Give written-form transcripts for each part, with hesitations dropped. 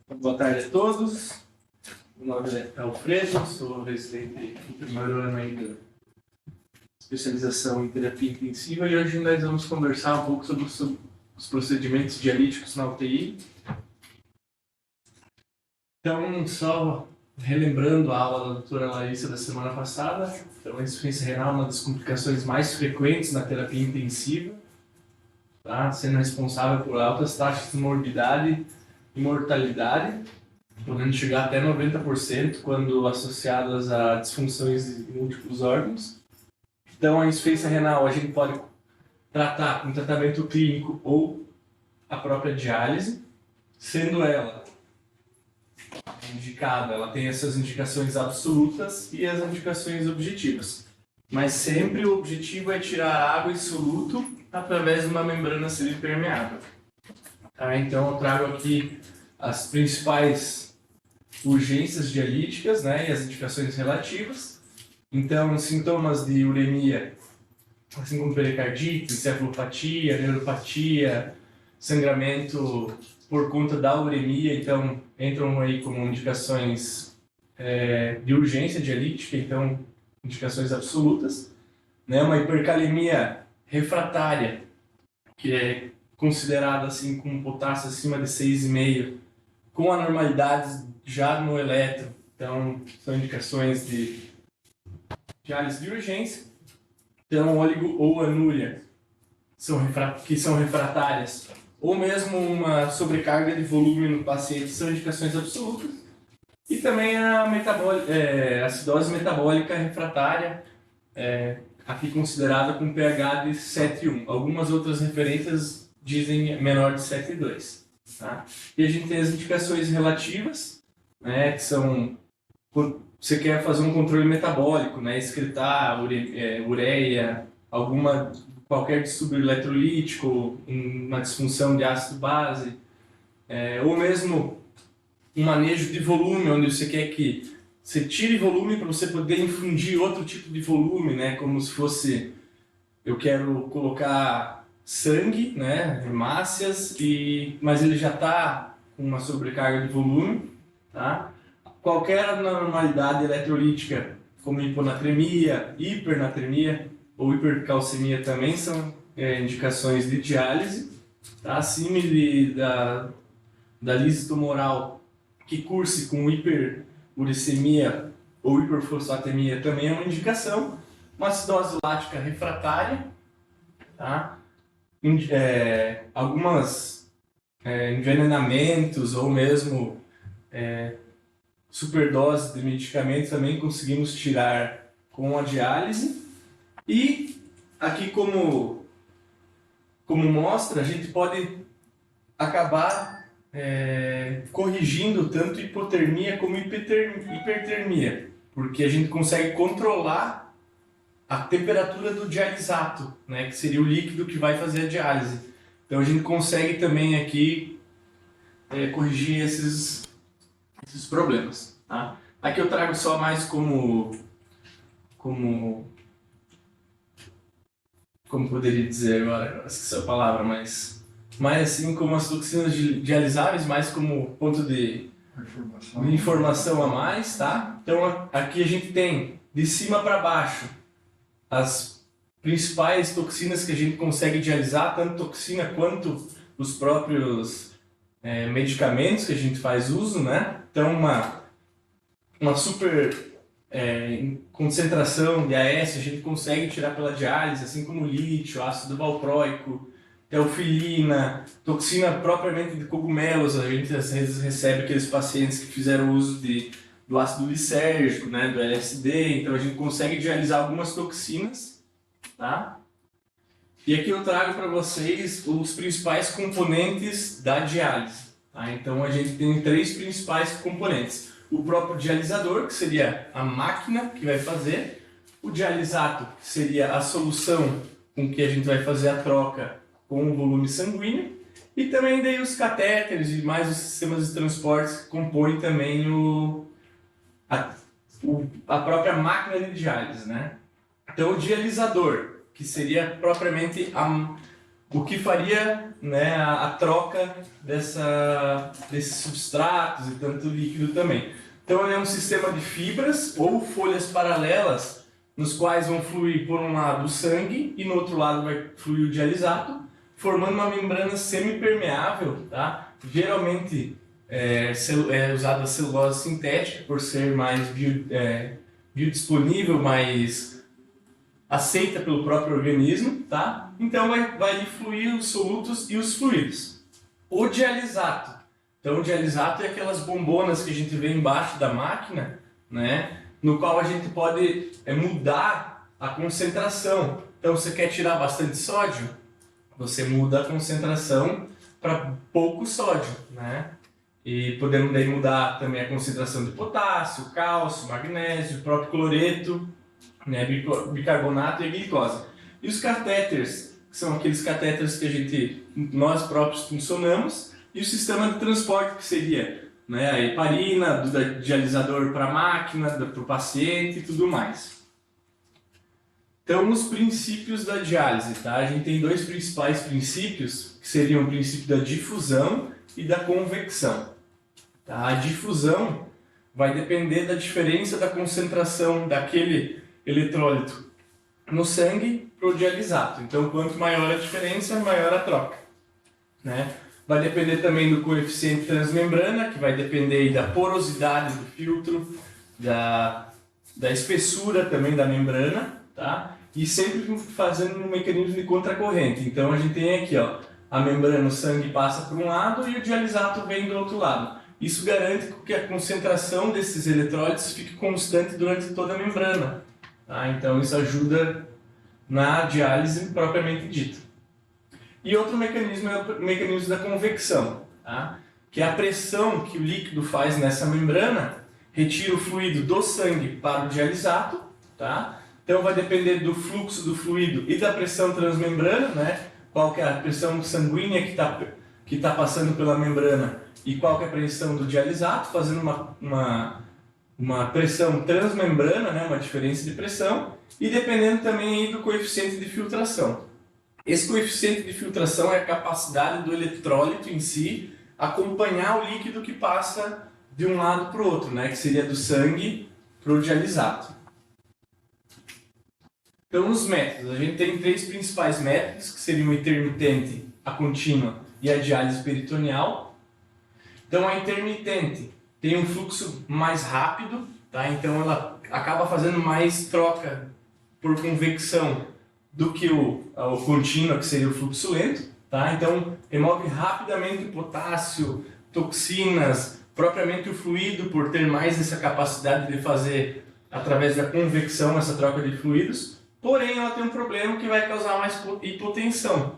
Boa tarde a todos. Meu nome é Alfredo, sou residente do primeiro ano aí da especialização em terapia intensiva e hoje nós vamos conversar um pouco sobre os procedimentos dialíticos na UTI. Então, só relembrando a aula da doutora Larissa da semana passada, então, a insuficiência renal é uma das complicações mais frequentes na terapia intensiva, tá? Sendo responsável por altas taxas de morbidade e mortalidade, podendo chegar até 90% quando associadas a disfunções de múltiplos órgãos. Então, a insuficiência renal a gente pode tratar com tratamento clínico ou a própria diálise, sendo ela indicada, ela tem essas indicações absolutas e as indicações objetivas. Mas sempre o objetivo é tirar água e soluto através de uma membrana semipermeável. Tá? Então, eu trago aqui as principais urgências dialíticas, né, e as indicações relativas. Então, sintomas de uremia, assim como pericardite, encefalopatia, neuropatia, sangramento por conta da uremia, então entram aí como indicações de urgência dialítica, então indicações absolutas, né, uma hipercalemia refratária, que é considerada assim com potássio acima de 6,5, com anormalidades já no eletro, então são indicações de diálise de urgência. Então, óligo ou anúria, que são refratárias, ou mesmo uma sobrecarga de volume no paciente, são indicações absolutas. E também a acidose metabólica refratária, aqui considerada com pH de 7,1. Algumas outras referências dizem menor de 7,2. Tá? E a gente tem as indicações relativas, né, que são quando você quer fazer um controle metabólico, né, excretar ureia, qualquer distúrbio eletrolítico, uma disfunção de ácido base, ou mesmo um manejo de volume, onde você quer que você tire volume para você poder infundir outro tipo de volume, né, como se fosse, eu quero colocar sangue, né, hemácias, mas ele já está com uma sobrecarga de volume, tá? Qualquer anormalidade eletrolítica, como hiponatremia, hipernatremia ou hipercalcemia também são indicações de diálise. Tá? Símile da lise tumoral que curse com hiperuricemia ou hiperfosfatemia também é uma indicação. Uma acidose lática refratária, tá? Algumas envenenamentos ou mesmo superdose de medicamentos também conseguimos tirar com a diálise. E aqui como mostra, a gente pode acabar corrigindo tanto hipotermia como hipertermia, porque a gente consegue controlar a temperatura do dialisato, né, que seria o líquido que vai fazer a diálise. Então a gente consegue também aqui corrigir esses problemas. Tá? Aqui eu trago só mais como poderia dizer agora, esqueci a palavra, mas mais assim como as toxinas dialisáveis, mais como ponto de informação a mais, tá? Então aqui a gente tem de cima para baixo as principais toxinas que a gente consegue dialisar, tanto toxina quanto os próprios medicamentos que a gente faz uso, né? Então uma super concentração de AS a gente consegue tirar pela diálise, assim como lítio, ácido valproico, teofilina, toxina propriamente de cogumelos. A gente às vezes recebe aqueles pacientes que fizeram uso do ácido lisérgico, né, do LSD, então a gente consegue dialisar algumas toxinas, tá? E aqui eu trago para vocês os principais componentes da diálise. Tá? Então a gente tem 3 principais componentes. O próprio dialisador, que seria a máquina que vai fazer. O dialisato, que seria a solução com que a gente vai fazer a troca com o volume sanguíneo. E também daí os catéteres e mais os sistemas de transporte que compõem também a própria máquina de diálise, né? Então o dialisador, que seria propriamente o que faria, né, a troca desses substratos e tanto líquido também. Então ele é um sistema de fibras ou folhas paralelas, nos quais vão fluir por um lado o sangue e no outro lado vai fluir o dialisato, formando uma membrana semipermeável, tá? Geralmente é usada a celulose sintética por ser mais biodisponível, mais aceita pelo próprio organismo, tá? Então vai fluir os solutos e os fluidos. O dialisato. Então o dialisato é aquelas bombonas que a gente vê embaixo da máquina, né? No qual a gente pode mudar a concentração. Então você quer tirar bastante sódio? Você muda a concentração para pouco sódio, né? E podemos daí mudar também a concentração de potássio, cálcio, magnésio, próprio cloreto, né, bicarbonato e a glicose. E os catéteres, que são aqueles catéteres que nós próprios funcionamos, e o sistema de transporte, que seria, né, a heparina, do dialisador para a máquina, para o paciente e tudo mais. Então, os princípios da diálise, tá? A gente tem dois principais princípios, que seriam o princípio da difusão e da convecção. Tá? A difusão vai depender da diferença da concentração daquele eletrólito no sangue para o dialisato. Então, quanto maior a diferença, maior a troca, né? Vai depender também do coeficiente transmembrana, que vai depender aí da porosidade do filtro, da espessura também da membrana, tá? E sempre fazendo um mecanismo de contracorrente. Então a gente tem aqui, ó, a membrana, o sangue passa por um lado e o dialisato vem do outro lado. Isso garante que a concentração desses eletrólitos fique constante durante toda a membrana. Tá? Então isso ajuda na diálise propriamente dita. E outro mecanismo é o mecanismo da convecção, tá? Que é a pressão que o líquido faz nessa membrana, retira o fluido do sangue para o dialisato, tá? Então vai depender do fluxo do fluido e da pressão transmembrana, né? Qual que é a pressão sanguínea que tá passando pela membrana e qual que é a pressão do dialisato, fazendo uma pressão transmembrana, né? Uma diferença de pressão, e dependendo também aí do coeficiente de filtração. Esse coeficiente de filtração é a capacidade do eletrólito em si acompanhar o líquido que passa de um lado para o outro, né? Que seria do sangue para o dialisato. Então, os métodos. A gente tem três principais métodos, que seriam o intermitente, a contínua e a diálise peritoneal. Então, a intermitente tem um fluxo mais rápido, tá? Então ela acaba fazendo mais troca por convecção do que o contínuo, que seria o fluxo lento, tá? Então remove rapidamente o potássio, toxinas, propriamente o fluido, por ter mais essa capacidade de fazer através da convecção essa troca de fluidos. Porém, ela tem um problema que vai causar mais hipotensão.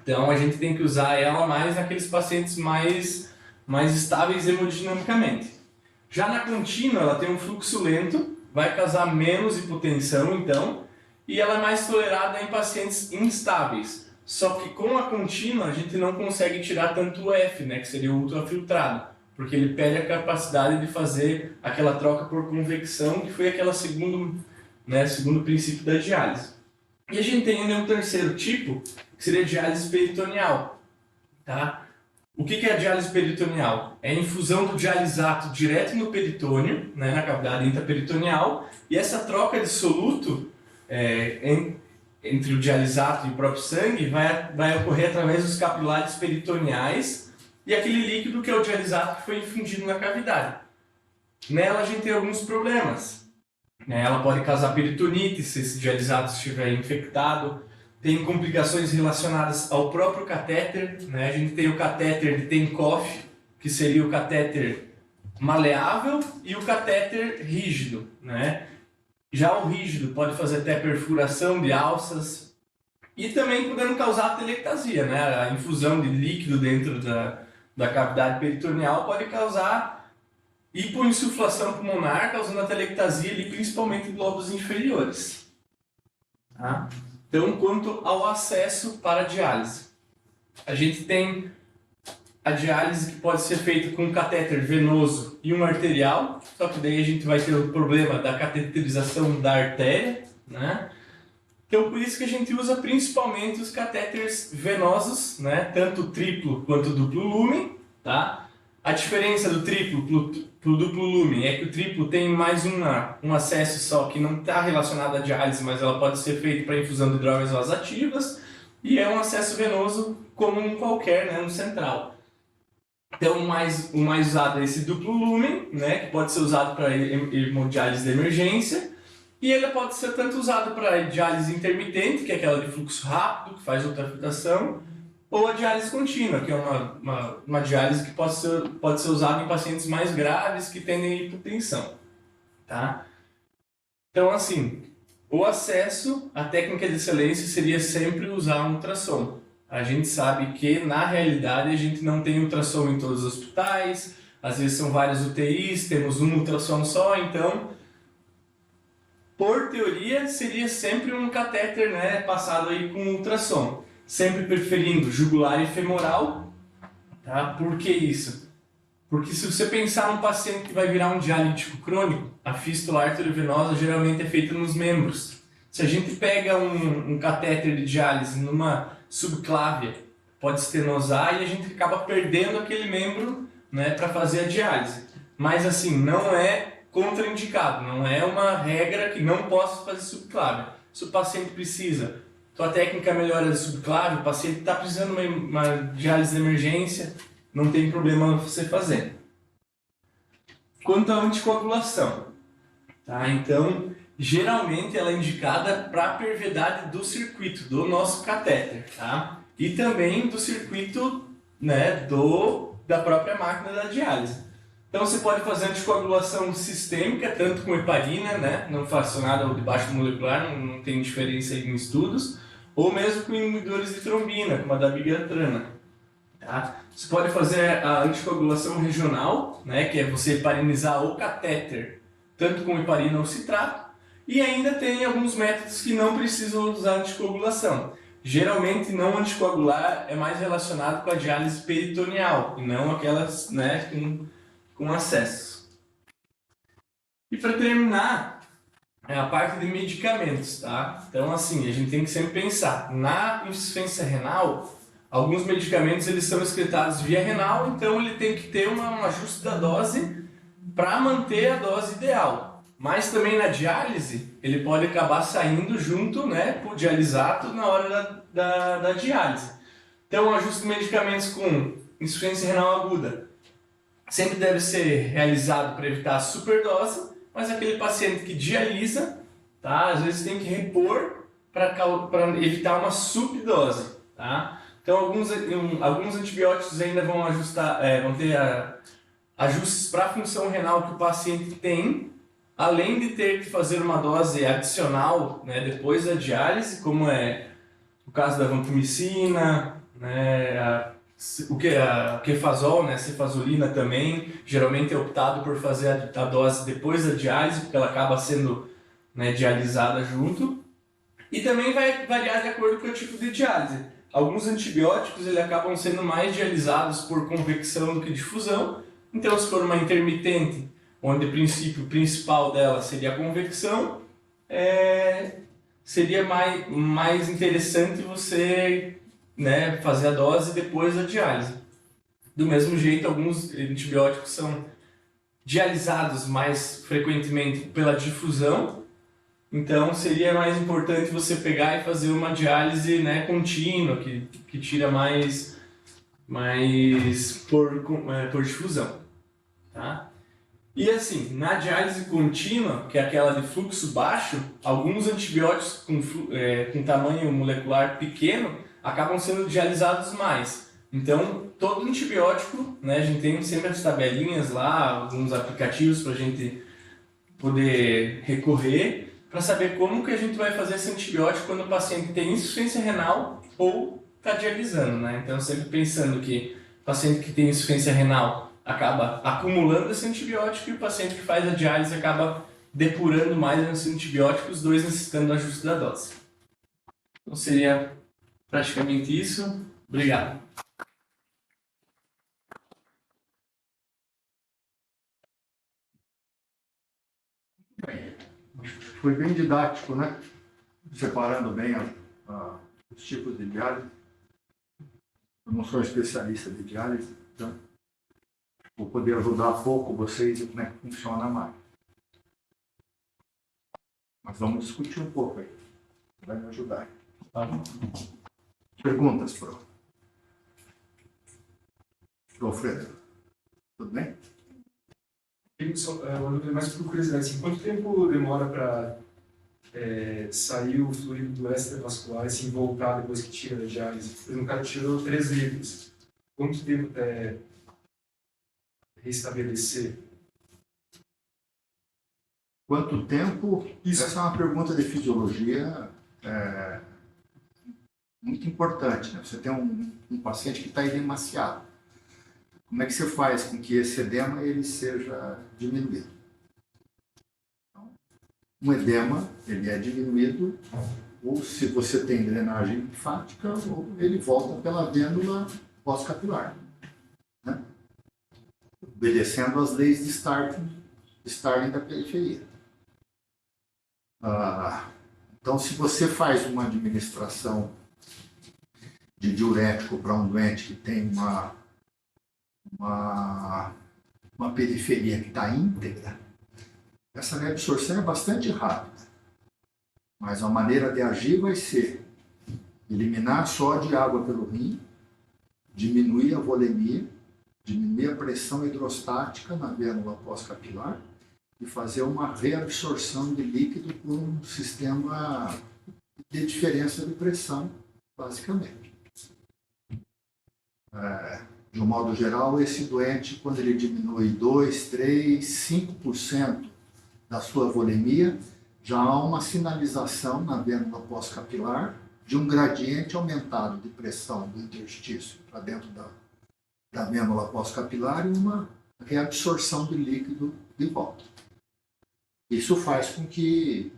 Então a gente tem que usar ela mais naqueles pacientes mais estáveis hemodinamicamente. Já na contínua, ela tem um fluxo lento, vai causar menos hipotensão, então, e ela é mais tolerada em pacientes instáveis. Só que com a contínua a gente não consegue tirar tanto o F, né, que seria o ultrafiltrado, porque ele perde a capacidade de fazer aquela troca por convecção, que foi aquela segundo princípio da diálise. E a gente tem ainda um terceiro tipo, que seria a diálise peritoneal. Tá? O que é a diálise peritoneal? É a infusão do dialisato direto no peritônio, né, na cavidade intraperitoneal, e essa troca de soluto entre o dialisato e o próprio sangue vai ocorrer através dos capilares peritoneais e aquele líquido que é o dialisato que foi infundido na cavidade. Nela a gente tem alguns problemas. Ela pode causar peritonite se esse dialisato estiver infectado. Tem complicações relacionadas ao próprio catéter, né? A gente tem o catéter de Tinkoff, que seria o catéter maleável, e o catéter rígido, né? Já o rígido pode fazer até perfuração de alças e também podendo causar atelectasia, né? A infusão de líquido dentro da cavidade peritoneal pode causar hipoinsuflação pulmonar, causando atelectasia ali, principalmente em lobos inferiores. Tá? Então, quanto ao acesso para a diálise, a gente tem a diálise que pode ser feita com um catéter venoso e um arterial, só que daí a gente vai ter o problema da cateterização da artéria, né? Então, por isso que a gente usa principalmente os catéteres venosos, né? Tanto triplo quanto duplo lumen, tá? A diferença do triplo para o duplo lumen é que o triplo tem mais um acesso só que não está relacionado à diálise, mas ela pode ser feita para infusão de drogas vasoativas, e é um acesso venoso como um qualquer, né, no central. Então, o mais usado é esse duplo lumen, né, que pode ser usado para hemodiálise de emergência, e ele pode ser tanto usado para diálise intermitente, que é aquela de fluxo rápido, que faz ultrafiltração, ou a diálise contínua, que é uma diálise que pode ser usada em pacientes mais graves que têm hipotensão. Tá? Então, assim, o acesso à técnica de excelência seria sempre usar um ultrassom. A gente sabe que, na realidade, a gente não tem ultrassom em todos os hospitais, às vezes são várias UTIs, temos um ultrassom só, então, por teoria, seria sempre um catéter, né, passado aí com ultrassom. Sempre preferindo jugular e femoral, tá? Por que isso? Porque se você pensar num paciente que vai virar um dialítico crônico, a fístula arteriovenosa geralmente é feita nos membros. Se a gente pega um catéter de diálise numa subclávia, pode estenosar e a gente acaba perdendo aquele membro, né, para fazer a diálise. Mas assim, não é contraindicado, não é uma regra que não possa fazer subclávia. Se o paciente precisa, tua técnica melhora de subclávia, o paciente está precisando de uma diálise de emergência, não tem problema você fazer. Quanto à anticoagulação, tá? Então, geralmente ela é indicada para a perviedade do circuito, do nosso catéter, tá? E também do circuito, né, da própria máquina da diálise. Então você pode fazer anticoagulação sistêmica, tanto com heparina, né, não fracionada ou de baixo molecular, não tem diferença em estudos, ou mesmo com inibidores de trombina, como a dabigatran. Tá? Você pode fazer a anticoagulação regional, né, que é você heparinizar o catéter, tanto com heparina ou citrato, e ainda tem alguns métodos que não precisam usar anticoagulação. Geralmente, não anticoagular é mais relacionado com a diálise peritoneal, e não aquelas, né, com acesso. E para terminar, é a parte de medicamentos, tá? Então, assim, a gente tem que sempre pensar, na insuficiência renal, alguns medicamentos eles são excretados via renal, então ele tem que ter um ajuste da dose para manter a dose ideal. Mas também na diálise, ele pode acabar saindo junto, né, para o dialisato na hora da diálise. Então, o ajuste de medicamentos com insuficiência renal aguda sempre deve ser realizado para evitar a superdose, mas aquele paciente que dialisa, tá, às vezes tem que repor para evitar uma subdose, tá? Então alguns antibióticos ainda vão vão ter ajustes para a função renal que o paciente tem, além de ter que fazer uma dose adicional, né, depois da diálise, como é o caso da vancomicina, né, o Kefazol, né, cefazolina também, geralmente é optado por fazer a dose depois da diálise, porque ela acaba sendo, né, dialisada junto. E também vai variar de acordo com o tipo de diálise. Alguns antibióticos eles acabam sendo mais dializados por convecção do que difusão. Então, se for uma intermitente, onde o princípio principal dela seria a convecção, seria mais interessante você, né, fazer a dose depois da diálise. Do mesmo jeito, alguns antibióticos são dialisados mais frequentemente pela difusão, então seria mais importante você pegar e fazer uma diálise, né, contínua, que tira mais por difusão. Tá? E assim, na diálise contínua, que é aquela de fluxo baixo, alguns antibióticos com tamanho molecular pequeno acabam sendo dialisados mais. Então, todo antibiótico, né, a gente tem sempre as tabelinhas lá, alguns aplicativos para a gente poder recorrer para saber como que a gente vai fazer esse antibiótico quando o paciente tem insuficiência renal ou está dialisando, né? Então, sempre pensando que o paciente que tem insuficiência renal acaba acumulando esse antibiótico e o paciente que faz a diálise acaba depurando mais esse antibiótico, os dois necessitando do ajuste da dose. Então, seria praticamente isso. Obrigado. Foi bem didático, né? separando bem os tipos de diálise. Eu não sou especialista de diálise, então vou poder ajudar um pouco vocês em como é que funciona a máquina. Mas vamos discutir um pouco aí. Vai me ajudar. Tá? Perguntas, Pro Alfredo. Tudo bem? Mais por curiosidade, assim, quanto tempo demora para sair o fluido do extravascular e assim, voltar depois que tira a diálise? Por exemplo, o cara tirou 3 litros. Quanto tempo até restabelecer? Quanto tempo? Isso. Essa é uma pergunta de fisiologia muito importante. Né? Você tem um paciente que está edemaciado. Como é que você faz com que esse edema ele seja diminuído? Então, um edema ele é diminuído ou se você tem drenagem linfática ou ele volta pela vênula pós-capilar, né? Obedecendo às leis de Starling da periferia. Então, se você faz uma administração de diurético para um doente que tem uma periferia que está íntegra, essa reabsorção é bastante rápida. Mas a maneira de agir vai ser eliminar só de água pelo rim, diminuir a volemia, diminuir a pressão hidrostática na vênula pós-capilar e fazer uma reabsorção de líquido por um sistema de diferença de pressão, basicamente. De um modo geral, esse doente, quando ele diminui 2, 3, 5% da sua volemia, já há uma sinalização na vênula pós-capilar de um gradiente aumentado de pressão do interstício para dentro da vênula pós-capilar e uma reabsorção de líquido de volta. Isso faz com que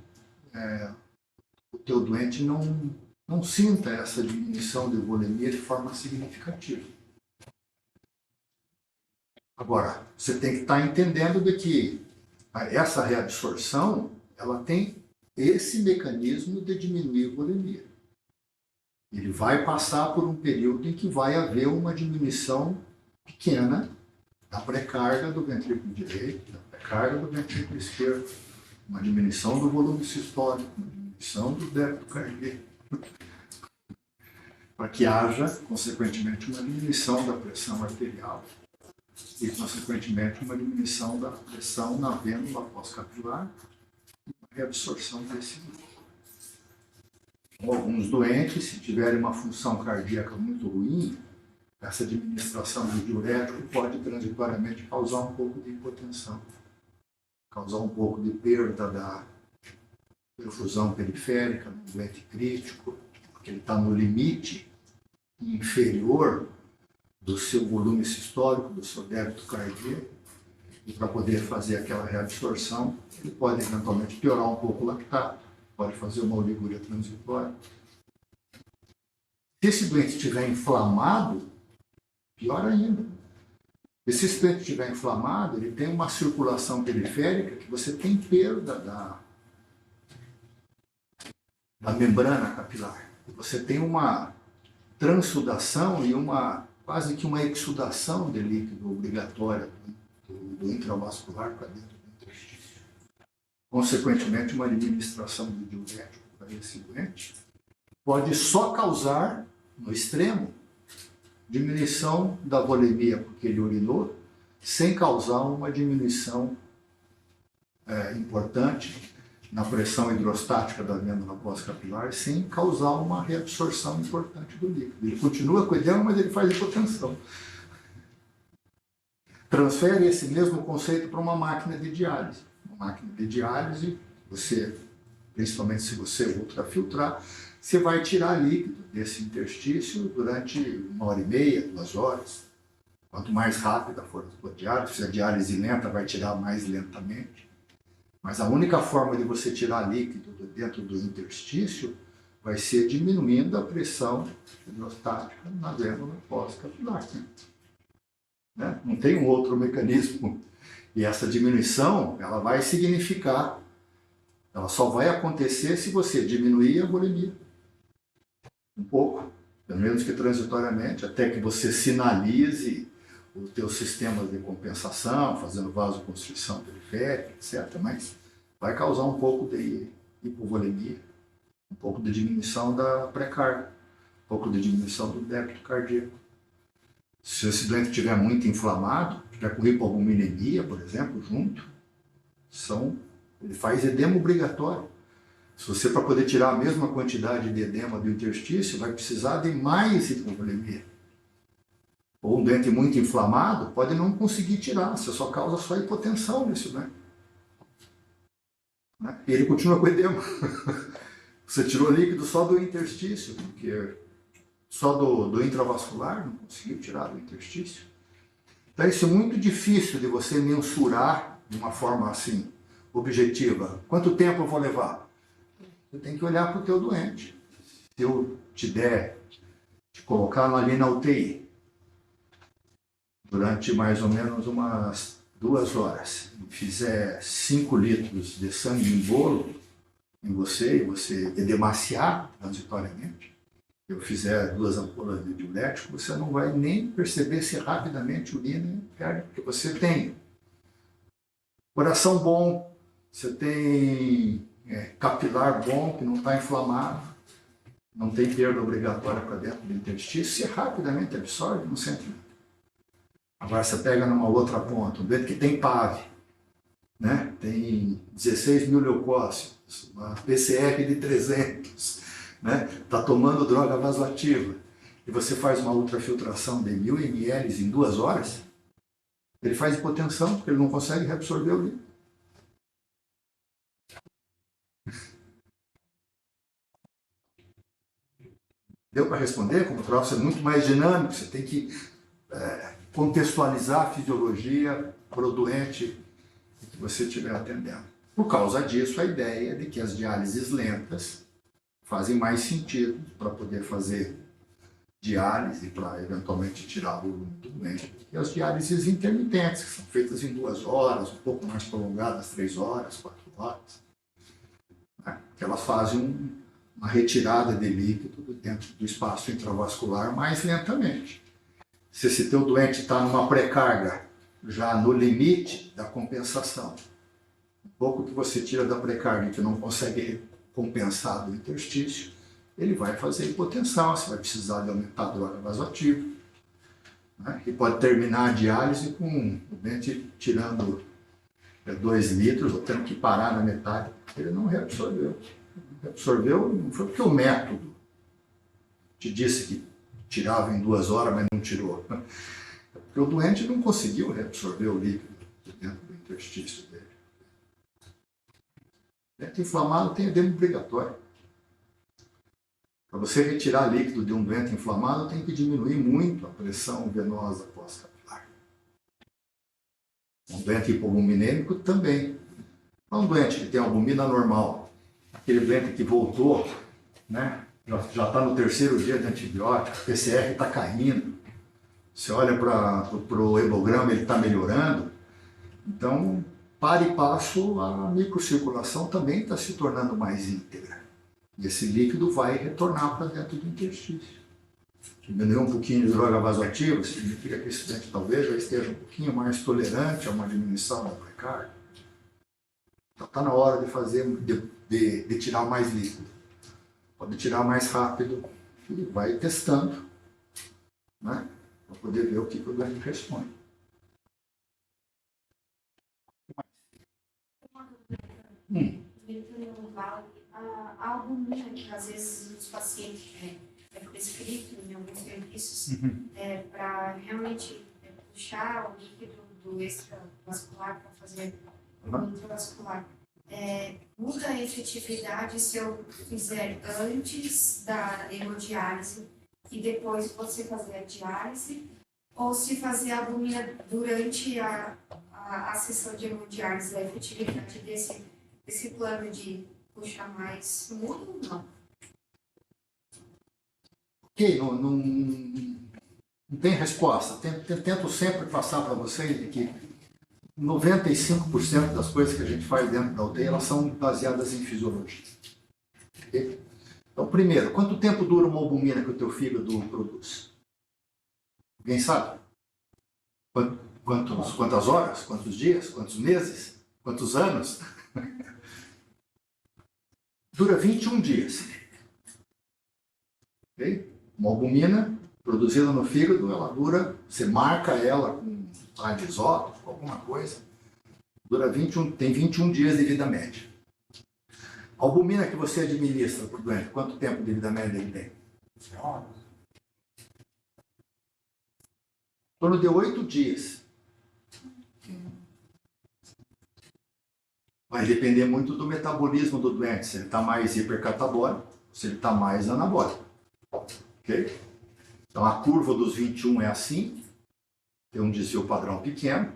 o teu doente não sinta essa diminuição de volemia de forma significativa. Agora, você tem que estar entendendo de que essa reabsorção ela tem esse mecanismo de diminuir a volemia. Ele vai passar por um período em que vai haver uma diminuição pequena da pré-carga do ventrículo direito, da pré-carga do ventrículo esquerdo, uma diminuição do volume sistólico, uma diminuição do débito cardíaco, para que haja, consequentemente, uma diminuição da pressão arterial e, consequentemente, uma diminuição da pressão na vênula pós-capilar e uma reabsorção desse líquido. Alguns doentes, se tiverem uma função cardíaca muito ruim, essa administração do diurético pode transitoriamente causar um pouco de hipotensão, causar um pouco de perda da perfusão periférica no doente crítico, porque ele está no limite inferior do seu volume sistólico, do seu débito cardíaco, e para poder fazer aquela reabsorção, ele pode eventualmente piorar um pouco o lactato, pode fazer uma oliguria transitória. Se esse doente estiver inflamado, pior ainda. E se esse doente estiver inflamado, ele tem uma circulação periférica que você tem perda da membrana capilar. Você tem uma transsudação e quase que uma exsudação de líquido obrigatória do intravascular para dentro do interstício. Consequentemente, uma administração de diurético para esse doente pode só causar, no extremo, diminuição da volemia porque ele urinou, sem causar uma diminuição importante na pressão hidrostática da vênula pós-capilar, sem causar uma reabsorção importante do líquido. Ele continua com edema, mas ele faz hipotensão. Transfere esse mesmo conceito para uma máquina de diálise. Uma máquina de diálise, você, principalmente se você ultrafiltrar, você vai tirar líquido desse interstício durante 1h30, 2 horas. Quanto mais rápida for a sua diálise, se a diálise lenta, vai tirar mais lentamente. Mas a única forma de você tirar líquido dentro do interstício vai ser diminuindo a pressão hidrostática na vênula pós-capilar. Né? Não tem um outro mecanismo. E essa diminuição ela vai significar Ela só vai acontecer se você diminuir a bulimia um pouco, pelo menos que transitoriamente, até que você sinalize os teus sistemas de compensação, fazendo vasoconstrição periférica, etc. Mas vai causar um pouco de hipovolemia, um pouco de diminuição da pré-carga, um pouco de diminuição do débito cardíaco. Se esse doente estiver muito inflamado, tiver com hipoalbuminemia, por exemplo, junto, ele faz edema obrigatório. Se você, para poder tirar a mesma quantidade de edema do interstício, vai precisar de mais hipovolemia. Ou um doente muito inflamado pode não conseguir tirar, você só causa só hipotensão nesse doente. E ele continua com edema. Você tirou líquido só do interstício, porque só do intravascular não conseguiu tirar do interstício. Então isso é muito difícil de você mensurar de uma forma assim, objetiva. Quanto tempo eu vou levar? Você tem que olhar para o teu doente. Se eu te colocar ali na UTI, durante mais ou menos umas 2 horas, e fizer 5 litros de sangue em bolo em você, e você edemaciar transitoriamente, eu fizer 2 ampolas de diurético, você não vai nem perceber se rapidamente urina perde, porque você tem coração bom, você tem capilar bom, que não está inflamado, não tem perda obrigatória para dentro do interstício, você rapidamente absorve, não sente nada. Agora você pega numa outra ponta, um doente que tem PAV, né? Tem 16 mil leucócitos, uma PCR de 300, né? Está tomando droga vasoativa, e você faz uma ultrafiltração de 1000 ml em 2 horas, ele faz hipotensão, porque ele não consegue reabsorver o líquido. Deu para responder? Como o troço é muito mais dinâmico, você tem que contextualizar a fisiologia para o doente que você estiver atendendo. Por causa disso, a ideia de que as diálises lentas fazem mais sentido para poder fazer diálise, para eventualmente tirar o volume do doente, e as diálises intermitentes, que são feitas em 2 horas, um pouco mais prolongadas, 3 horas, 4 horas, né? Que elas fazem uma retirada de líquido dentro do espaço intravascular mais lentamente. Se esse teu doente está numa pré-carga, já no limite da compensação, um pouco que você tira da pré-carga e que não consegue compensar do interstício, ele vai fazer hipotensão, você vai precisar de aumentar a droga vasoativa, né? E pode terminar a diálise com o doente tirando 2 litros, ou tendo que parar na metade, ele não reabsorveu. Reabsorveu não foi porque o método te disse que tirava em 2 horas, mas não tirou. É porque o doente não conseguiu reabsorver o líquido dentro do interstício dele. O doente inflamado tem edema obrigatório. Para você retirar líquido de um doente inflamado, tem que diminuir muito a pressão venosa pós-capilar. Um doente hipoalbuminêmico também. Um doente que tem albumina normal, aquele doente que voltou, né? Já está no 3º dia de antibiótico, o PCR está caindo, você olha para o hemograma, ele está melhorando. Então, para e passo, a microcirculação também está se tornando mais íntegra. E esse líquido vai retornar para dentro do interstício. Diminuir um pouquinho de droga vasoativa significa que esse doente talvez já esteja um pouquinho mais tolerante a uma diminuição da pré-carga. Então, está na hora de fazer, de tirar mais líquido. Pode tirar mais rápido e vai testando, né? Para poder ver o que o doente responde. A albumina, que às vezes os pacientes é prescrito em alguns serviços para realmente puxar o líquido do extravascular para fazer o intravascular. Muda a efetividade se eu fizer antes da hemodiálise e depois você fazer a diálise, ou se fazer a albumina durante a sessão de hemodiálise, a efetividade desse plano de puxar mais muda ou não? Ok, não tem resposta. Tento sempre passar para vocês de que 95% das coisas que a gente faz dentro da UTI, elas são baseadas em fisiologia. Ok? Então, primeiro, quanto tempo dura uma albumina que o teu fígado produz? Alguém sabe? Quantas horas? Quantos dias? Quantos meses? Quantos anos? Dura 21 dias. Okay? Uma albumina produzida no fígado, ela dura, você marca ela com time isótopo, alguma coisa, tem 21 dias de vida média. A albumina que você administra por doente, quanto tempo de vida média ele tem? Em torno de 8 dias. Vai depender muito do metabolismo do doente, se ele está mais hipercatabólico, se ele está mais anabólico. Ok? Então a curva dos 21 é assim, tem um desvio padrão pequeno,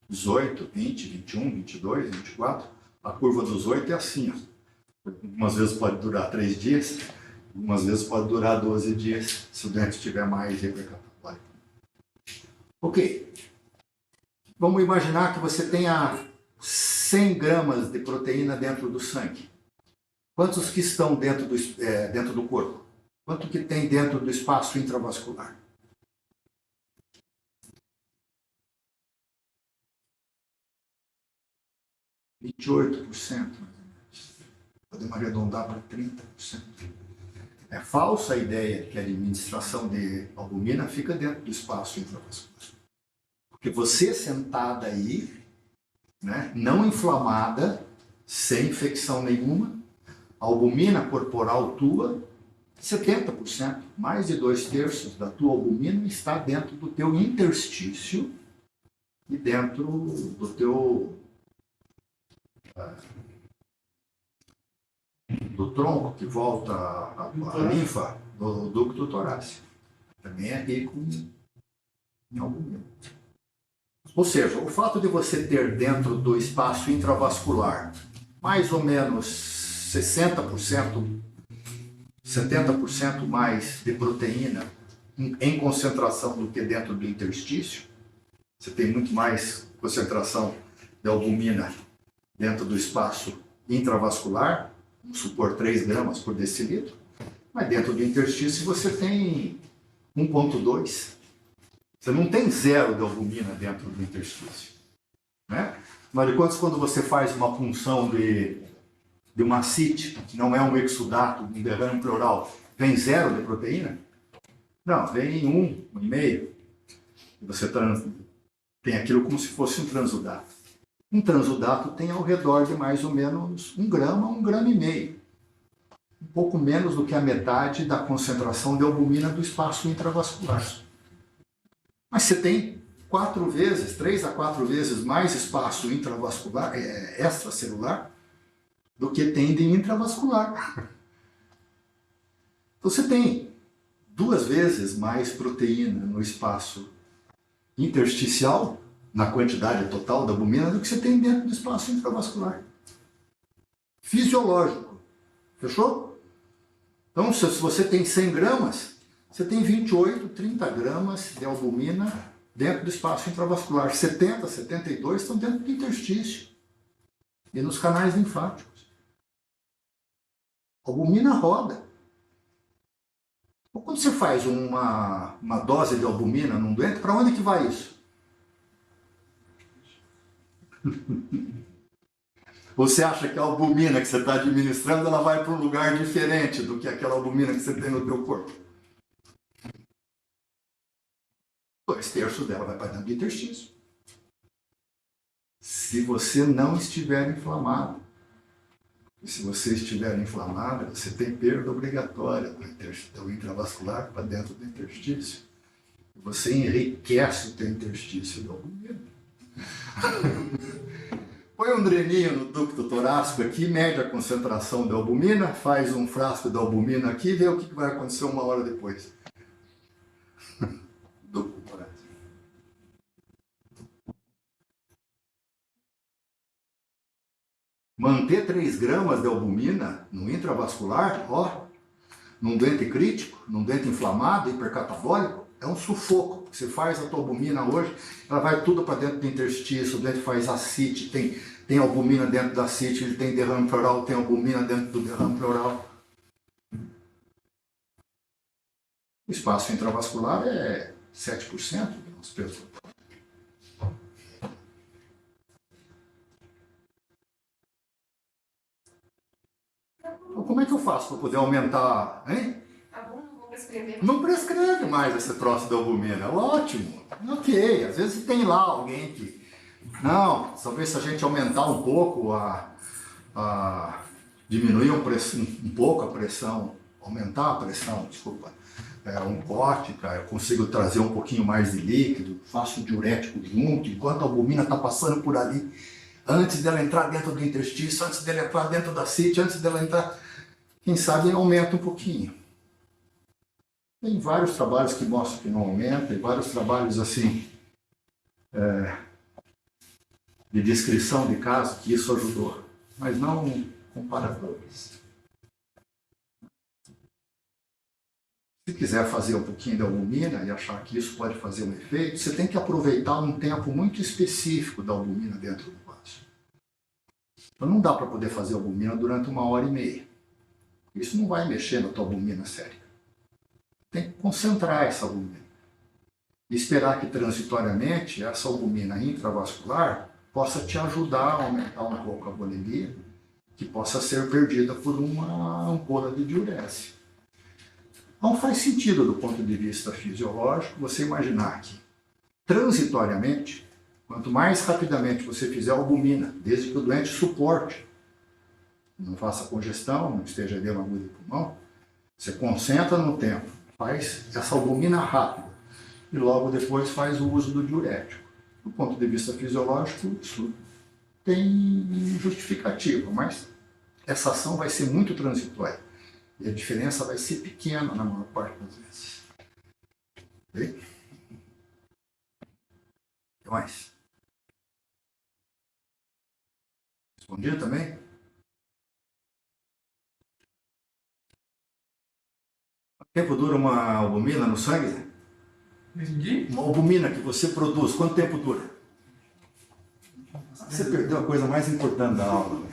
18, 20, 21, 22, 24. A curva dos 8 é assim, ó. Algumas vezes pode durar 3 dias, algumas vezes pode durar 12 dias, se o doente estiver mais hipercatabólico. Ok. Vamos imaginar que você tenha 100 gramas de proteína dentro do sangue. Quantos que estão dentro do corpo? Quanto que tem dentro do espaço intravascular? % 28%. Podemos arredondar para 30%. É falsa a ideia de que a administração de albumina fica dentro do espaço intravascular. Porque você sentada aí, né, não inflamada, sem infecção nenhuma, a albumina corporal tua, 70%, mais de 2/3 da tua albumina está dentro do teu interstício e dentro do teu do tronco que volta a linfa do ducto torácico. Também é rico em albumina. Ou seja, o fato de você ter dentro do espaço intravascular mais ou menos 60%, 70% mais de proteína em concentração do que dentro do interstício, você tem muito mais concentração de albumina dentro do espaço intravascular, vamos supor 3 gramas por decilitro, mas dentro do interstício você tem 1,2. Você não tem 0 de albumina dentro do interstício. Né? Afinal de contas, quando você faz uma punção de uma ascite, que não é um exudato, um derrame pleural, vem 0 de proteína? Não, vem 1,5. E você tem aquilo como se fosse um transudato. Um transudato tem ao redor de mais ou menos 1 grama, 1,5 gramas. Um pouco menos do que a metade da concentração de albumina do espaço intravascular. Mas você tem 3 a 4 vezes mais espaço intravascular, extracelular, do que tem de intravascular. Então você tem 2 vezes mais proteína no espaço intersticial, na quantidade total da albumina, do que você tem dentro do espaço intravascular. Fisiológico. Fechou? Então, se você tem 100 gramas, você tem 28, 30 gramas de albumina dentro do espaço intravascular. 70, 72 estão dentro do interstício e nos canais linfáticos. A albumina roda. Quando você faz uma dose de albumina num doente, para onde que vai isso? Você acha que a albumina que você está administrando ela vai para um lugar diferente do que aquela albumina que você tem no teu corpo? 2/3 dela vai para dentro do interstício. Se você não estiver inflamado, e se você estiver inflamado, você tem perda obrigatória do intravascular para dentro do interstício. Você enriquece o teu interstício de albumina. Põe um dreninho no ducto torácico aqui, mede a concentração de albumina, faz um frasco de albumina aqui e vê o que vai acontecer 1 hora depois. Ducto torácico. Manter 3 gramas de albumina no intravascular, num doente crítico, num doente inflamado, hipercatabólico, É um sufoco. Você faz a tua albumina hoje, ela vai tudo para dentro do interstício, dentro faz ascite, tem albumina dentro da ascite, ele tem derrame pleural, tem albumina dentro do derrame pleural. O espaço intravascular é 7% do nosso peso. Então, como é que eu faço para poder aumentar, hein? Tá bom, não vou prescrever. Não prescreve mais esse troço da albumina. Ótimo. Ok. Às vezes tem lá alguém que... Não, talvez se a gente aumentar um pouco, diminuir um pouco a pressão, aumentar a pressão, desculpa, um corte, eu consigo trazer um pouquinho mais de líquido, faço um diurético junto, enquanto a albumina está passando por ali, antes dela entrar dentro do interstício, antes dela entrar dentro da ascite, antes dela entrar, quem sabe aumenta um pouquinho. Tem vários trabalhos que mostram que não aumenta, e vários trabalhos assim, de descrição de caso, que isso ajudou, mas não comparadores. Se quiser fazer um pouquinho de albumina e achar que isso pode fazer um efeito, você tem que aproveitar um tempo muito específico da albumina dentro do vaso. Então não dá para poder fazer albumina durante 1h30. Isso não vai mexer na tua albumina sérica. Tem que concentrar essa albumina. E esperar que transitoriamente essa albumina intravascular possa te ajudar a aumentar um pouco a volemia, que possa ser perdida por uma ampola de diurese. Não faz sentido do ponto de vista fisiológico você imaginar que, transitoriamente, quanto mais rapidamente você fizer albumina, desde que o doente suporte, não faça congestão, não esteja edema agudo de pulmão, você concentra no tempo, faz essa albumina rápida e logo depois faz o uso do diurético. Do ponto de vista fisiológico, isso tem justificativa, mas essa ação vai ser muito transitória. E a diferença vai ser pequena na maior parte das vezes. Ok? O que mais? Respondi também? Quanto tempo dura uma albumina no sangue? Uma albumina que você produz, quanto tempo dura? Você perdeu a coisa mais importante da aula.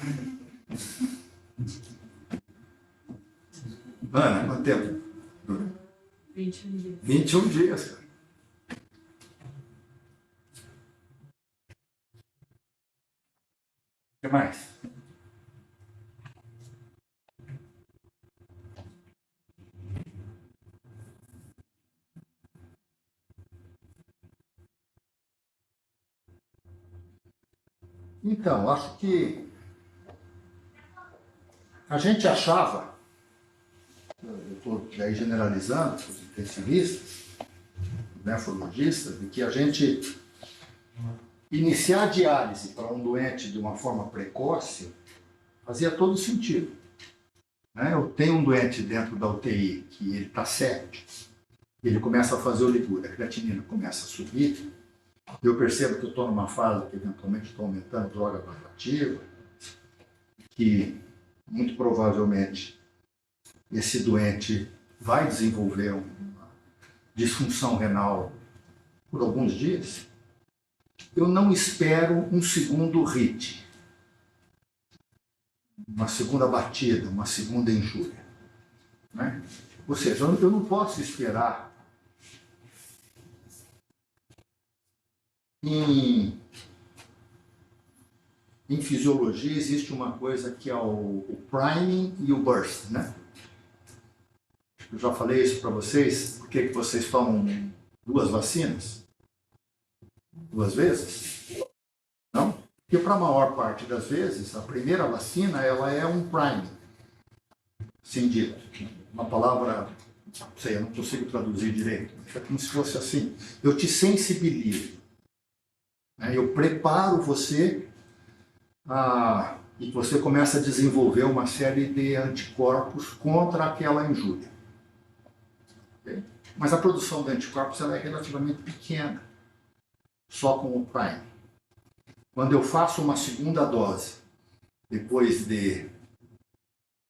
Ana, quanto tempo dura? 21 dias. 21 dias, cara. O que mais? Então, acho que a gente achava, eu estou aí generalizando, os intensivistas, os nefrologistas, de que a gente iniciar a diálise para um doente de uma forma precoce fazia todo sentido. Né? Eu tenho um doente dentro da UTI que ele está séptico, ele começa a fazer o ligura, a creatinina começa a subir, eu percebo que eu estou numa fase que eventualmente estou aumentando droga bailoativa, que muito provavelmente esse doente vai desenvolver uma disfunção renal por alguns dias, eu não espero um segundo HIT, uma segunda batida, uma segunda injúria. Né? Ou seja, eu não posso esperar em fisiologia existe uma coisa que é o priming e o burst, né? Eu já falei isso para vocês, por que vocês tomam 2 vacinas? 2 vezes? Não? Porque para a maior parte das vezes, a primeira vacina ela é um priming, assim dito. Uma palavra, não sei, eu não consigo traduzir direito, é como se fosse assim, eu te sensibilizo. Eu preparo você e você começa a desenvolver uma série de anticorpos contra aquela injúria. Okay? Mas a produção de anticorpos ela é relativamente pequena, só com o prime. Quando eu faço uma segunda dose, depois de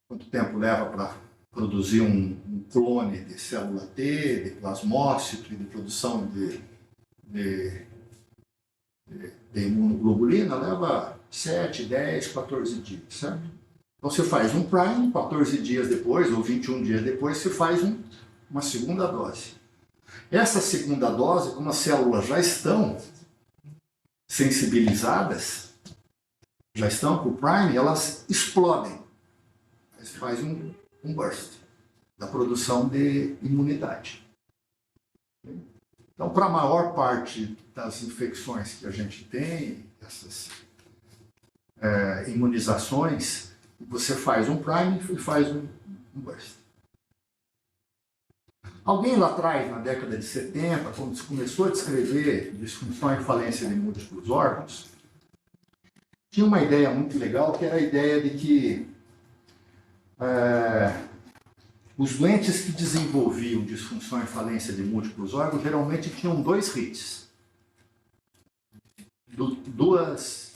quanto tempo leva para produzir um clone de célula T, de plasmócito e de produção de imunoglobulina, leva 7, 10, 14 dias, certo? Então você faz um prime, 14 dias depois, ou 21 dias depois, você faz uma segunda dose. Essa segunda dose, como as células já estão sensibilizadas, já estão com o prime, elas explodem. Aí você faz um burst da produção de imunidade. Então, para a maior parte das infecções que a gente tem, essas imunizações, você faz um prime e faz um burst. Alguém lá atrás, na década de 70, quando se começou a descrever disfunção e falência de múltiplos órgãos, tinha uma ideia muito legal, que era a ideia de que os doentes que desenvolviam disfunção e falência de múltiplos órgãos geralmente tinham 2 hits. Duas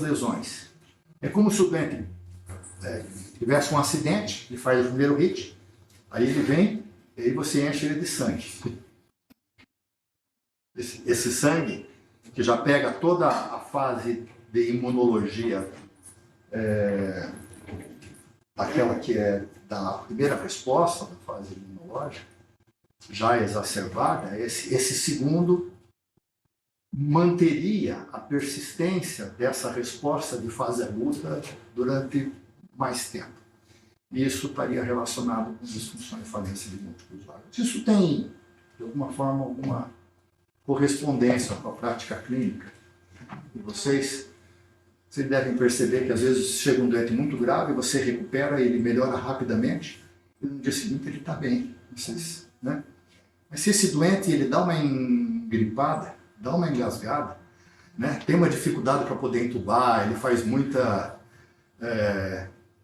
lesões. É como se o doente tivesse um acidente, ele faz o primeiro hit, aí ele vem, e aí você enche ele de sangue. Esse sangue, que já pega toda a fase de imunologia, aquela que é da primeira resposta, da fase imunológica, já exacerbada, esse segundo manteria a persistência dessa resposta de fase aguda durante mais tempo. Isso estaria relacionado com disfunção e falência de múltiplos órgãos. Isso tem, de alguma forma, alguma correspondência com a prática clínica. E vocês devem perceber que às vezes chega um doente muito grave, você recupera, ele melhora rapidamente, e no dia seguinte ele está bem. Vocês, né? Mas se esse doente ele dá uma engripada, dá uma engasgada, né? Tem uma dificuldade para poder entubar, ele faz muita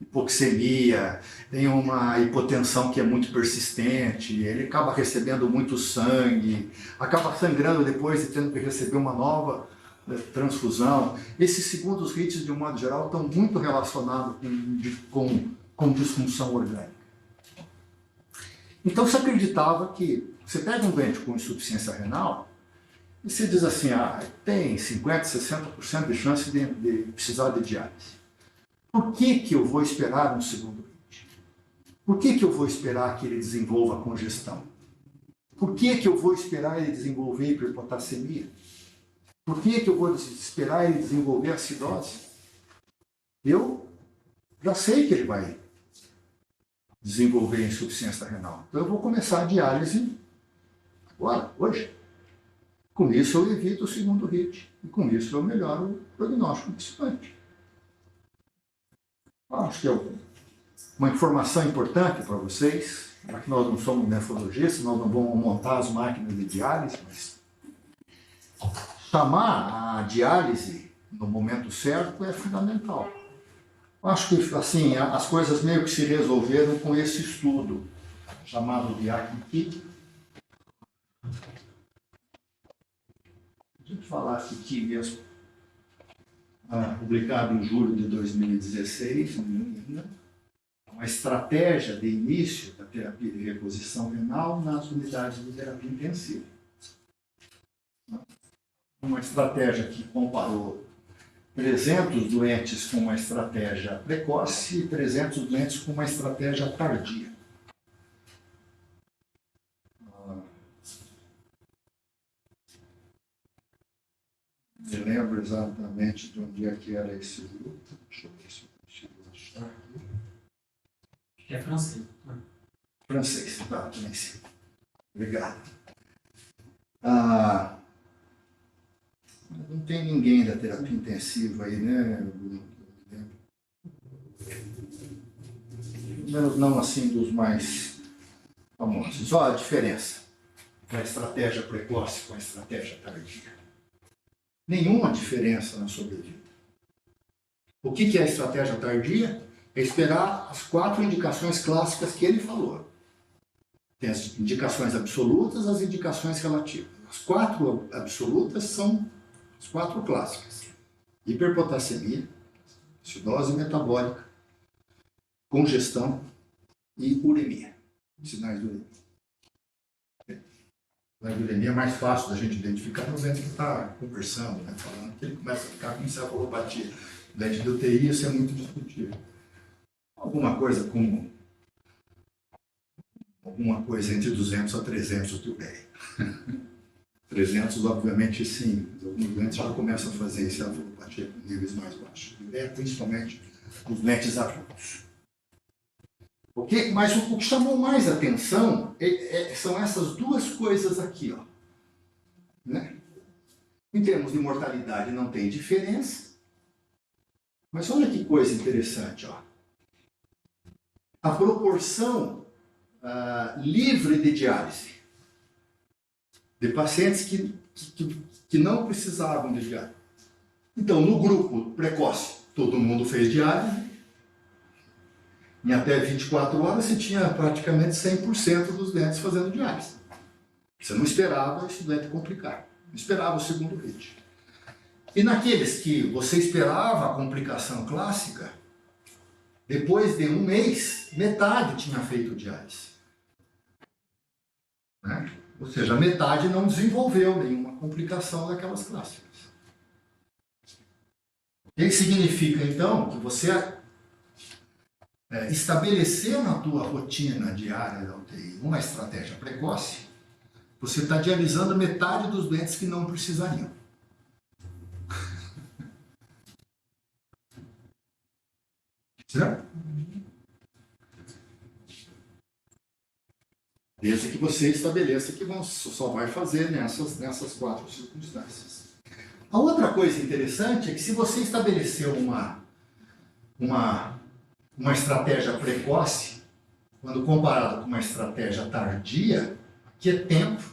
hipoxemia, tem uma hipotensão que é muito persistente, ele acaba recebendo muito sangue, acaba sangrando depois e tendo que receber uma nova transfusão. Esses segundos hits, de um modo geral, estão muito relacionados com disfunção orgânica. Então se acreditava que você pega um doente com insuficiência renal e você diz assim, tem 50%, 60% de chance de precisar de diálise. Por que eu vou esperar um segundo hit? Por que eu vou esperar que ele desenvolva congestão? Por que eu vou esperar ele desenvolver hiperpotassemia? Por que eu vou esperar ele desenvolver acidose? Eu já sei que ele vai desenvolver insuficiência renal. Então eu vou começar a diálise agora, hoje. Com isso eu evito o segundo hit. E com isso eu melhoro o prognóstico desse doente. Acho que é uma informação importante para vocês, já que nós não somos nefrologistas, nós não vamos montar as máquinas de diálise, mas chamar a diálise no momento certo é fundamental. Acho que assim, as coisas meio que se resolveram com esse estudo, chamado de ACNIC. A gente falasse aqui mesmo, publicado em julho de 2016, uma estratégia de início da terapia de reposição renal nas unidades de terapia intensiva. Uma estratégia que comparou 300 doentes com uma estratégia precoce e 300 doentes com uma estratégia tardia. Me lembro exatamente de onde é que era esse grupo. Deixa eu ver se eu consigo achar aqui. É francês. Francês, tá, também sim. Obrigado. Não tem ninguém da terapia intensiva aí, né, Bruno? Não assim dos mais famosos. Olha a diferença da estratégia precoce com a estratégia tardia. Nenhuma diferença na sobrevida. O que é a estratégia tardia? É esperar as 4 indicações clássicas que ele falou. Tem as indicações absolutas, as indicações relativas. As 4 absolutas são as 4 clássicas: hiperpotassemia, acidose metabólica, congestão e uremia, sinais de uremia. A uremia é mais fácil da gente identificar no dente que está conversando, né, falando, que ele começa a ficar com encefalopatia. Dente de UTI, isso é muito discutível. Alguma coisa entre 200 a 300 de ureia. 300, obviamente, sim. Alguns doentes já começam a fazer encefalopatia com níveis mais baixos. Ureia, principalmente os dentes agudos. Ok? Mas o que chamou mais atenção são essas duas coisas aqui, ó. Né? Em termos de mortalidade não tem diferença, mas olha que coisa interessante, ó. A proporção livre de diálise de pacientes que não precisavam de diálise. Então, no grupo precoce, todo mundo fez diálise. Em até 24 horas, você tinha praticamente 100% dos dentes fazendo diálise. Você não esperava esse dente complicar. Não esperava o segundo hit. E naqueles que você esperava a complicação clássica, depois de um mês, metade tinha feito diálise. Né? Ou seja, metade não desenvolveu nenhuma complicação daquelas clássicas. O que significa, então, que você estabelecer na tua rotina diária da UTI uma estratégia precoce, você está dialisando metade dos dentes que não precisariam. Certo? Desde que você estabeleça que só vai fazer nessas 4 circunstâncias. A outra coisa interessante é que se você estabeleceu uma estratégia precoce, quando comparado com uma estratégia tardia, aqui é tempo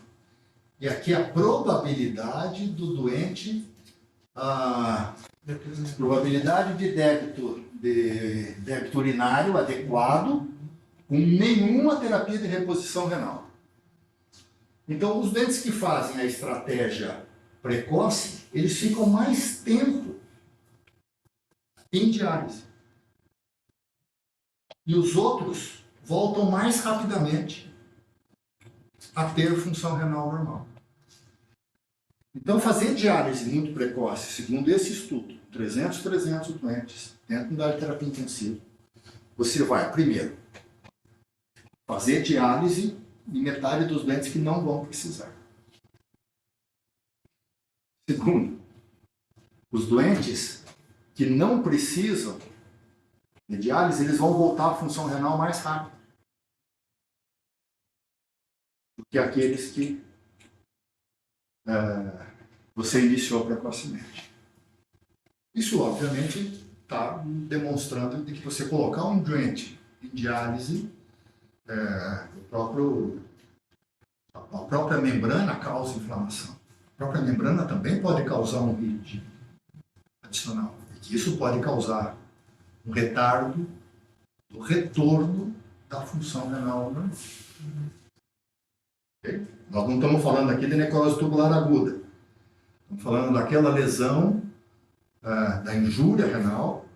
e aqui é a probabilidade do doente, a probabilidade de débito urinário adequado com nenhuma terapia de reposição renal. Então, os dentes que fazem a estratégia precoce, eles ficam mais tempo em diálise. E os outros voltam mais rapidamente a ter função renal normal. Então, fazer diálise muito precoce, segundo esse estudo, 300 doentes, dentro da terapia intensiva, você vai, primeiro, fazer diálise em metade dos dentes que não vão precisar. Segundo, os doentes que não precisam de diálise, eles vão voltar à função renal mais rápido do que aqueles que você iniciou precocemente. Isso, obviamente, está demonstrando que você colocar um doente em diálise, a própria membrana causa inflamação. A própria membrana também pode causar um RIT adicional. E que isso pode causar um retardo do retorno da função renal normal. Okay? Nós não estamos falando aqui de necrose tubular aguda. Estamos falando daquela lesão da injúria renal,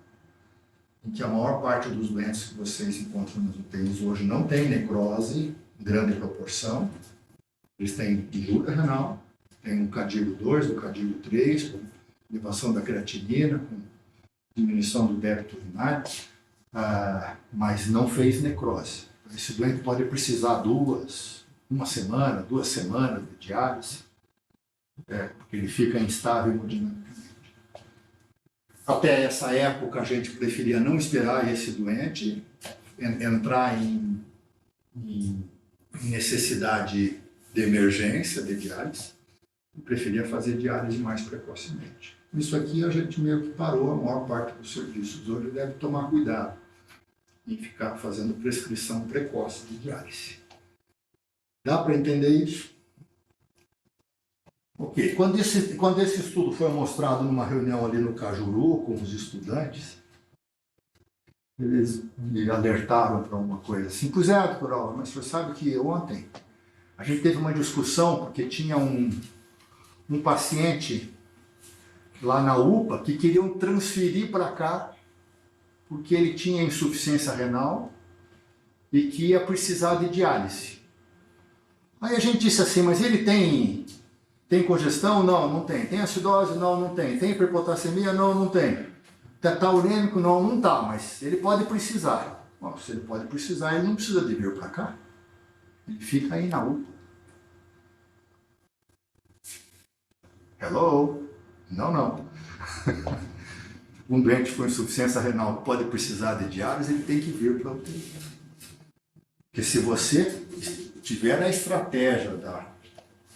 em que a maior parte dos doentes que vocês encontram nas UTIs hoje não tem necrose em grande proporção. Eles têm injúria renal, tem um cadílio 2, um cadílio 3, com elevação da creatinina, com diminuição do débito urinário, mas não fez necrose. Esse doente pode precisar uma semana, 2 semanas de diálise, porque ele fica instável hemodinamicamente. Até essa época, a gente preferia não esperar esse doente entrar em necessidade de emergência de diálise, e preferia fazer diálise mais precocemente. Isso aqui a gente meio que parou, a maior parte dos serviços hoje deve tomar cuidado em ficar fazendo prescrição precoce de diálise. Dá para entender isso? Ok. Quando esse estudo foi mostrado numa reunião ali no Cajuru com os estudantes, eles me alertaram para uma coisa assim. Pois é, doutor Alva, mas você sabe que ontem a gente teve uma discussão porque tinha um paciente lá na UPA que queriam transferir para cá porque ele tinha insuficiência renal e que ia precisar de diálise. Aí a gente disse assim, mas ele tem congestão? Não, não tem. Tem acidose? Não, não tem. Tem hiperpotassemia? Não, não tem. Tá urêmico? Não, não tá, mas ele pode precisar. Bom, se ele pode precisar, ele não precisa de vir para cá. Ele fica aí na UPA. Hello? Não, não. Um doente com insuficiência renal pode precisar de diálise, ele tem que vir para a UTI. Porque se você tiver a estratégia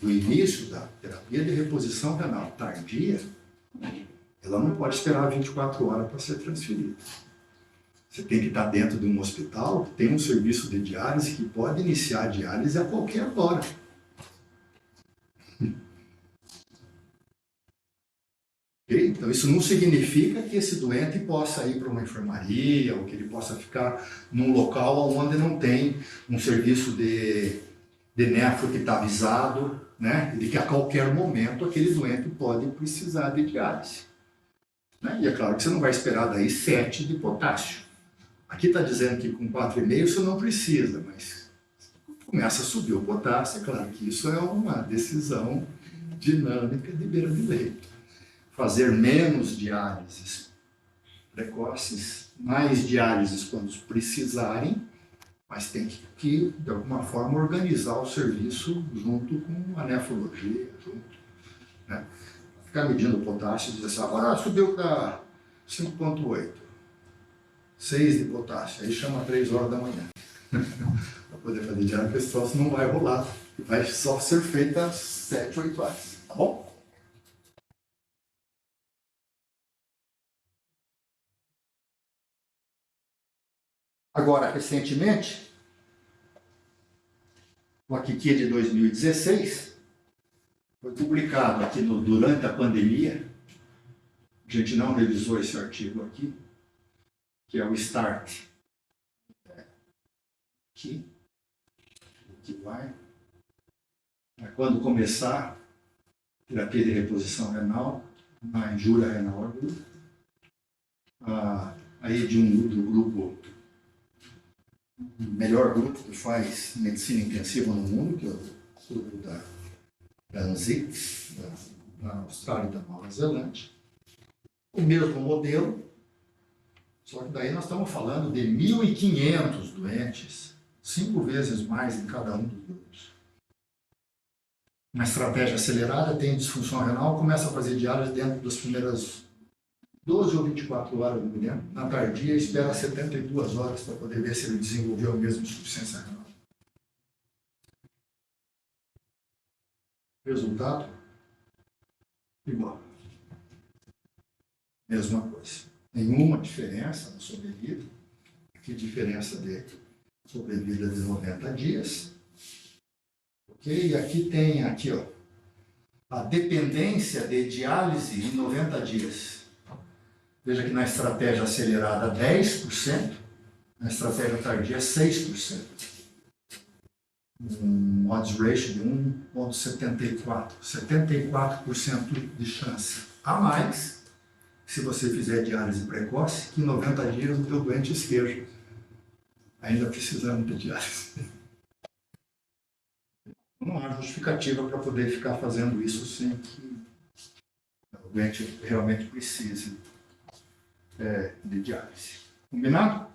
do início da terapia de reposição renal tardia, ela não pode esperar 24 horas para ser transferida. Você tem que estar dentro de um hospital que tem um serviço de diálise que pode iniciar a diálise a qualquer hora. Okay? Então, isso não significa que esse doente possa ir para uma enfermaria ou que ele possa ficar num local onde não tem um serviço de nefro que está avisado, né? E de que a qualquer momento aquele doente pode precisar de diálise. Né? E é claro que você não vai esperar daí 7 de potássio. Aqui está dizendo que com 4,5 você não precisa, mas começa a subir o potássio, é claro que isso é uma decisão dinâmica de beira de leito. Fazer menos diálises precoces, mais diálises quando precisarem, mas tem que, de alguma forma, organizar o serviço junto com a nefrologia, junto, né? Ficar medindo o potássio e dizer assim, agora subiu para 5,8, 6 de potássio, aí chama 3 horas da manhã, para poder fazer diálise, porque esse troço não vai rolar, vai só ser feita às 7, 8 horas, tá bom? Agora, recentemente, o Akiki de 2016 foi publicado aqui durante a pandemia. A gente não revisou esse artigo aqui, que é o START. Aqui vai. Quando começar a terapia de reposição renal, na injúria renal aguda, aí do grupo, o melhor grupo que faz medicina intensiva no mundo, que é o grupo da ANZIC, da Austrália e da Nova Zelândia. O mesmo modelo, só que daí nós estamos falando de 1.500 doentes, 5 vezes mais em cada um dos grupos. Uma estratégia acelerada, tem disfunção renal, começa a fazer diálise dentro das primeiras 12 ou 24 horas, não me lembro. Na tardia, espera 72 horas para poder ver se ele desenvolveu a mesma insuficiência renal. Resultado? Igual. Mesma coisa. Nenhuma diferença na sobrevida. Que diferença de sobrevida de 90 dias. Ok? E aqui tem a dependência de diálise em 90 dias. Veja que na estratégia acelerada 10%, na estratégia tardia 6%. Um odds ratio de 1,74. 74% de chance a mais se você fizer diálise precoce, que em 90 dias o teu doente esteja ainda precisando de diálise. Não há justificativa para poder ficar fazendo isso sem que o doente realmente precise de diálise. Combinado?